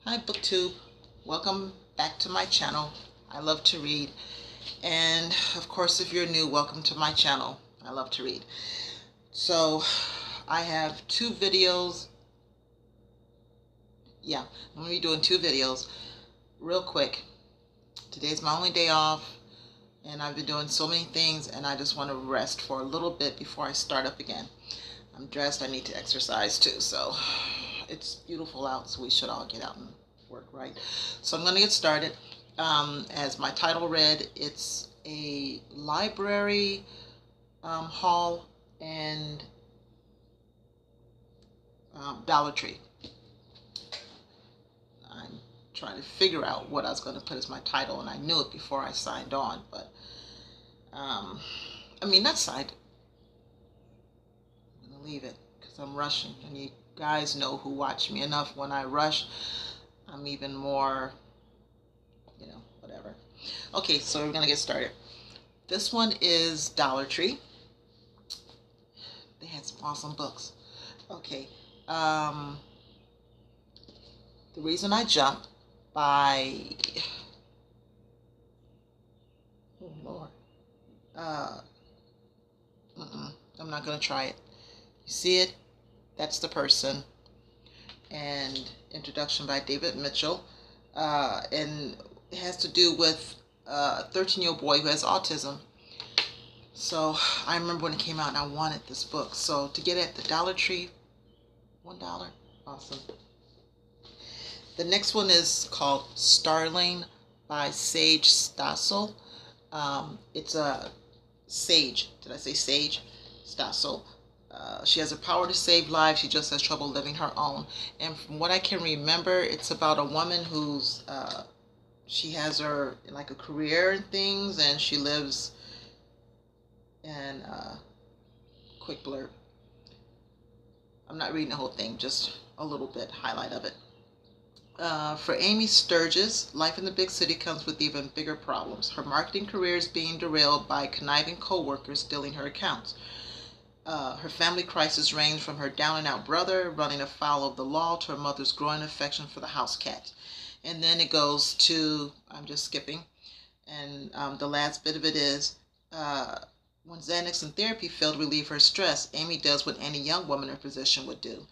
Hi BookTube, welcome back to my channel. I love to read, and of course if you're new, welcome to my channel. I love to read. So I have two videos. I'm going to be doing two videos real quick. Today's my only day off, and I've been doing so many things, and I just want to rest for a little bit before I start up again. I'm dressed, I need to exercise too, so it's beautiful out, so we should all get out and work, right? So I'm going to get started. As my title read, it's a library haul and Dollar Tree. I'm trying to figure out what I was going to put as my title, and I knew it before I signed on, but not signed. I'm going to leave it because I'm rushing, and you guys know who watch me enough. When I rush, I'm even more, whatever. Okay, so we're gonna get started. This one is Dollar Tree. They had some awesome books. Okay, The Reason I Jump by, oh Lord, I'm not gonna try it. You see it? That's the person. And introduction by David Mitchell, and it has to do with a 13-year-old boy who has autism. So I remember when it came out and I wanted this book. So to get it at the Dollar Tree, $1, awesome. The next one is called Starling by Sage Stossel. It's a Sage. Did I say Sage? Stossel. She has a power to save lives. She just has trouble living her own. And from what I can remember, it's about a woman who's she has her like a career and things, and she lives in quick blurb. I'm not reading the whole thing, just a little bit, highlight of it. For Amy Sturgis, life in the big city comes with even bigger problems. Her marketing career is being derailed by conniving co-workers stealing her accounts. Her family crisis range from her down-and-out brother running afoul of the law to her mother's growing affection for the house cat. And then it goes to, I'm just skipping, and the last bit of it is, when Xanax and therapy fail to relieve her stress, Amy does what any young woman in her position would do.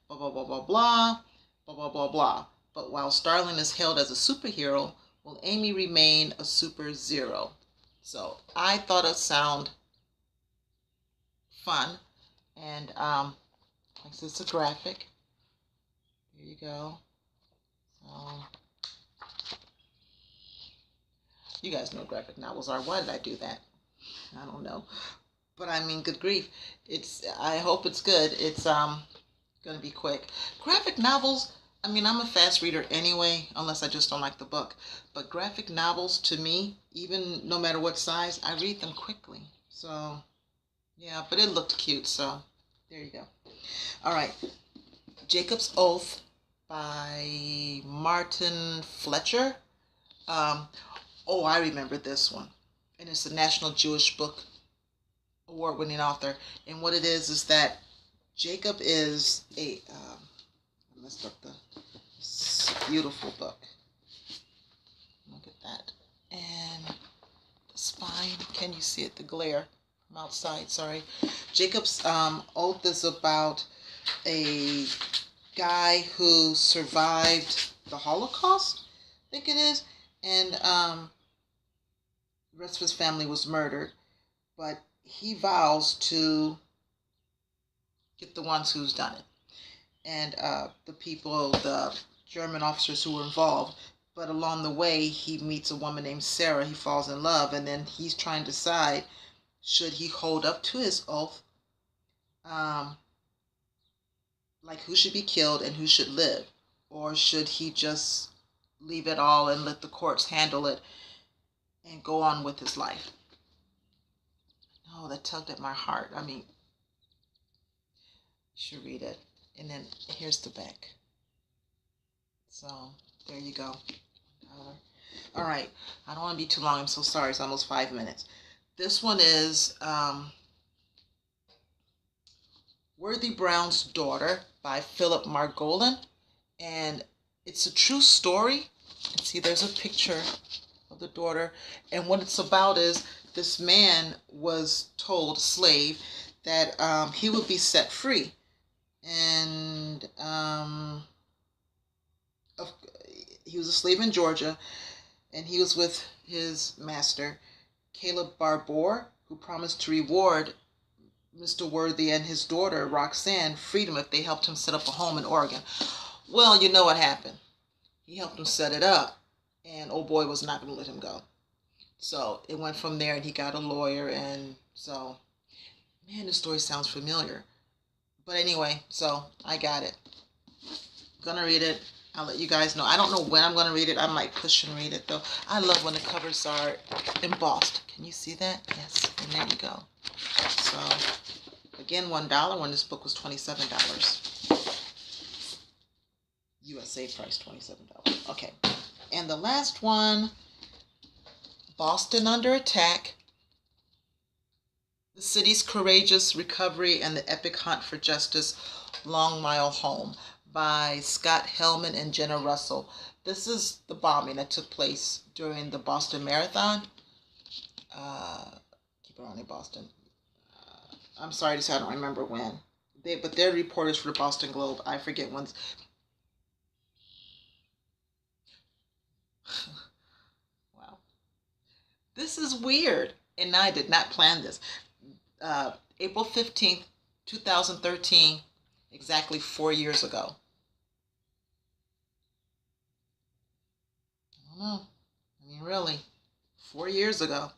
Blah, blah, blah, blah, blah, blah, blah, blah, blah. But while Starling is hailed as a superhero, will Amy remain a super zero? So I thought it sounded fun, and it's a graphic. Here you go. So you guys know what graphic novels are. Why did I do that? I don't know, but I mean, good grief! I hope it's good. It's gonna be quick. Graphic novels. I mean, I'm a fast reader anyway, unless I just don't like the book. But graphic novels, to me, even no matter what size, I read them quickly. So yeah, but it looked cute, so there you go. All right, Jacob's Oath by Martin Fletcher. I remember this one. And it's a National Jewish Book Award-winning author. And what it is that Jacob is a, let's look this beautiful book. Look at that. And the spine, can you see it? The glare from outside, sorry. Jacob's Oath is about a guy who survived the Holocaust, I think it is. And the rest of his family was murdered, but he vows to get the ones who's done it. And the German officers who were involved, but along the way, he meets a woman named Sarah. He falls in love, and then he's trying to decide, should he hold up to his oath, like who should be killed and who should live, or should he just leave it all and let the courts handle it and go on with his life? Oh, that tugged at my heart. I mean, you should read it. And then here's the back. So there you go. All right. I don't want to be too long. I'm so sorry. It's almost 5 minutes. This one is Worthy Brown's Daughter by Philip Margolin. And It's a true story. And see, there's a picture of the daughter. And what it's about is this man was told, slave, that he would be set free. And he was a slave in Georgia, and he was with his master, Caleb Barbour, who promised to reward Mr. Worthy and his daughter, Roxanne, freedom if they helped him set up a home in Oregon. Well, you know what happened. He helped him set it up, and old boy was not going to let him go. So it went from there, and he got a lawyer, and so, man, this story sounds familiar. But anyway, so I got it. Gonna read it. I'll let you guys know. I don't know when I'm gonna read it. I might push and read it though. I love when the covers are embossed. Can you see that? Yes. And there you go. So again, $1 when this book was $27. USA price $27. Okay. And the last one, Boston Under Attack. The City's Courageous Recovery and the Epic Hunt for Justice, Long Mile Home, by Scott Hellman and Jenna Russell. This is the bombing that took place during the Boston Marathon. Keep it on in Boston. I'm sorry to say I don't remember when. But they're reporters for the Boston Globe. I forget when. Wow. This is weird. And I did not plan this. April 15th, 2013, exactly 4 years ago. I don't know. I mean, really, 4 years ago.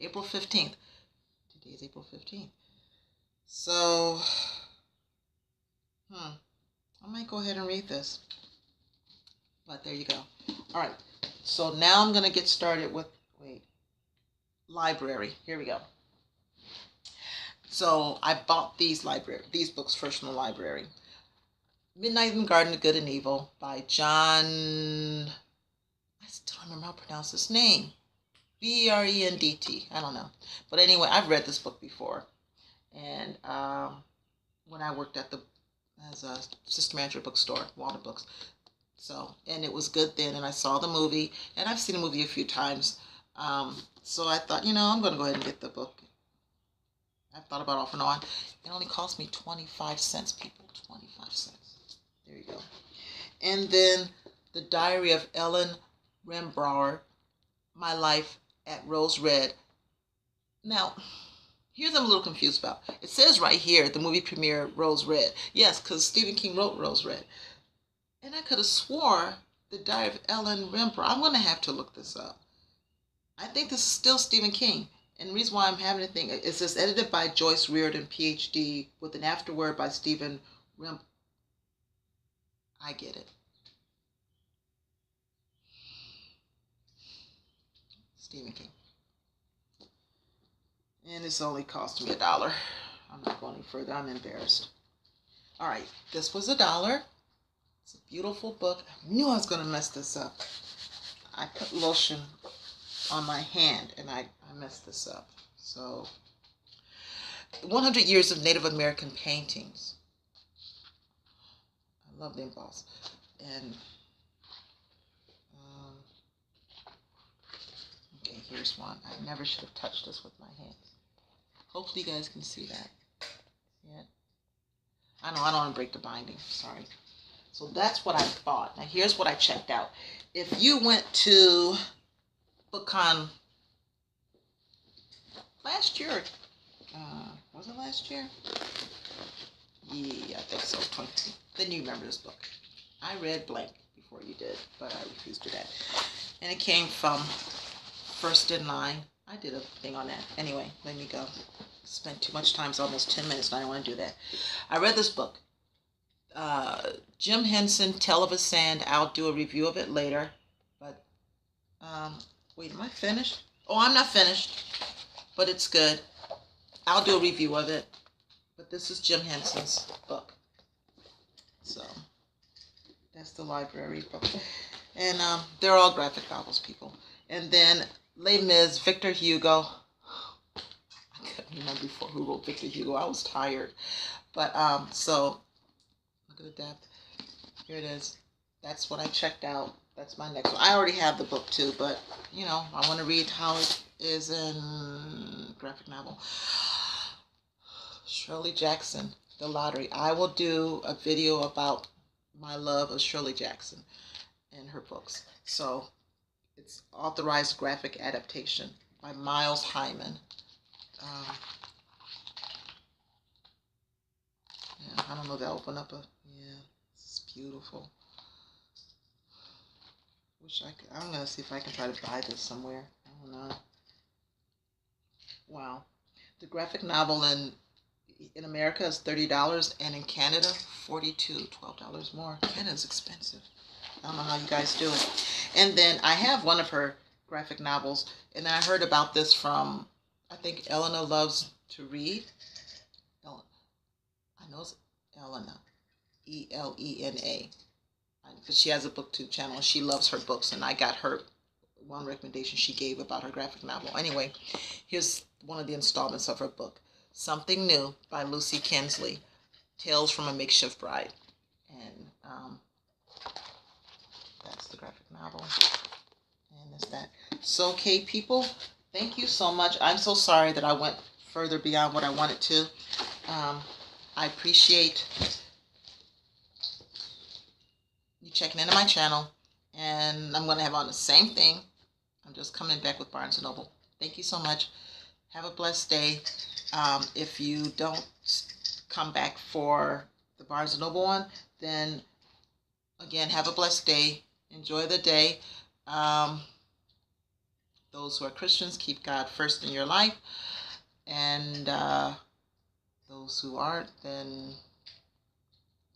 April 15th. Today is April 15th. So, I might go ahead and read this. But there you go. All right. So now I'm going to get started with, library. Here we go. So I bought these books first from the library. Midnight in the Garden of Good and Evil by John, I still don't remember how to pronounce his name. Brendt. I don't know. But anyway, I've read this book before. And when I worked as a assistant manager bookstore, Walter Books. So, and it was good then, and I saw the movie, and I've seen the movie a few times. So I thought, I'm going to go ahead and get the book. I've thought about it off and on. It only cost me 25 cents, people. 25 cents. There you go. And then The Diary of Ellen Rembauer, My Life at Rose Red. Now, here's what I'm a little confused about. It says right here, the movie premiere, Rose Red. Yes, because Stephen King wrote Rose Red. And I could have swore The Diary of Ellen Rembauer. I'm going to have to look this up. I think this is still Stephen King. And the reason why I'm having a thing is this edited by Joyce Reardon, PhD, with an afterword by Stephen Rembauer. I get it. Stephen King. And it's only cost me $1. I'm not going any further. I'm embarrassed. All right. This was $1. It's a beautiful book. I knew I was going to mess this up. I put lotion on my hand and I messed this up. So, 100 Years of Native American Paintings. I love the emboss. And, okay, here's one. I never should have touched this with my hands. Hopefully you guys can see that. See it? I know, I don't want to break the binding. Sorry. So that's what I bought. Now here's what I checked out. If you went to BookCon last year, was it last year? Yeah, I think so. 20. Then you remember this book. I read Blank before you did, but I refused to do that. And it came from First in Line. I did a thing on that. Anyway, let me go. Spent too much time. It's almost 10 minutes, and I don't want to do that. I read this book. Jim Henson, Tale of a Sand. I'll do a review of it later. But, wait, am I finished? Oh, I'm not finished. But it's good. I'll do a review of it. But this is Jim Henson's book. So, that's the library book. And they're all graphic novels, people. And then Les Mis, Victor Hugo. I couldn't remember before who wrote Victor Hugo. I was tired. But, so, look at the depth. Here it is. that's what I checked out. That's my next one. I already have the book too, but you know, I want to read how it is in graphic novel. Shirley Jackson, The Lottery. I will do a video about my love of Shirley Jackson and her books. So it's authorized graphic adaptation by Miles Hyman. Yeah, I don't know if that open up a, yeah, it's beautiful. Wish I could, I'm gonna see if I can try to buy this somewhere. I don't know. Wow. The graphic novel in America is $30 and in Canada $42, $12 more. Canada's expensive. I don't know how you guys do it. And then I have one of her graphic novels, and I heard about this from, I think Elena Loves to Read. I know it's Elena, Elena, but she has a booktube channel and she loves her books, and I got her one recommendation she gave about her graphic novel. Anyway, here's one of the installments of her book, Something New by Lucy Kinsley, Tales from a Makeshift Bride. And that's the graphic novel. And that's that. So, okay, people, thank you so much. I'm so sorry that I went further beyond what I wanted to. I appreciate you checking into my channel. And I'm going to have on the same thing. I'm just coming back with Barnes & Noble. Thank you so much. Have a blessed day. If you don't come back for the Barnes & Noble one, then again, have a blessed day. Enjoy the day. Those who are Christians, keep God first in your life. And those who aren't, then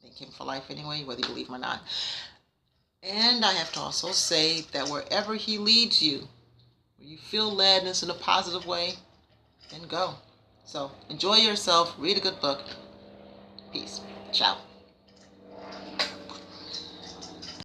thank Him for life anyway, whether you believe Him or not. And I have to also say that wherever He leads you, where you feel ledness in a positive way, then go. So enjoy yourself. Read a good book. Peace. Ciao.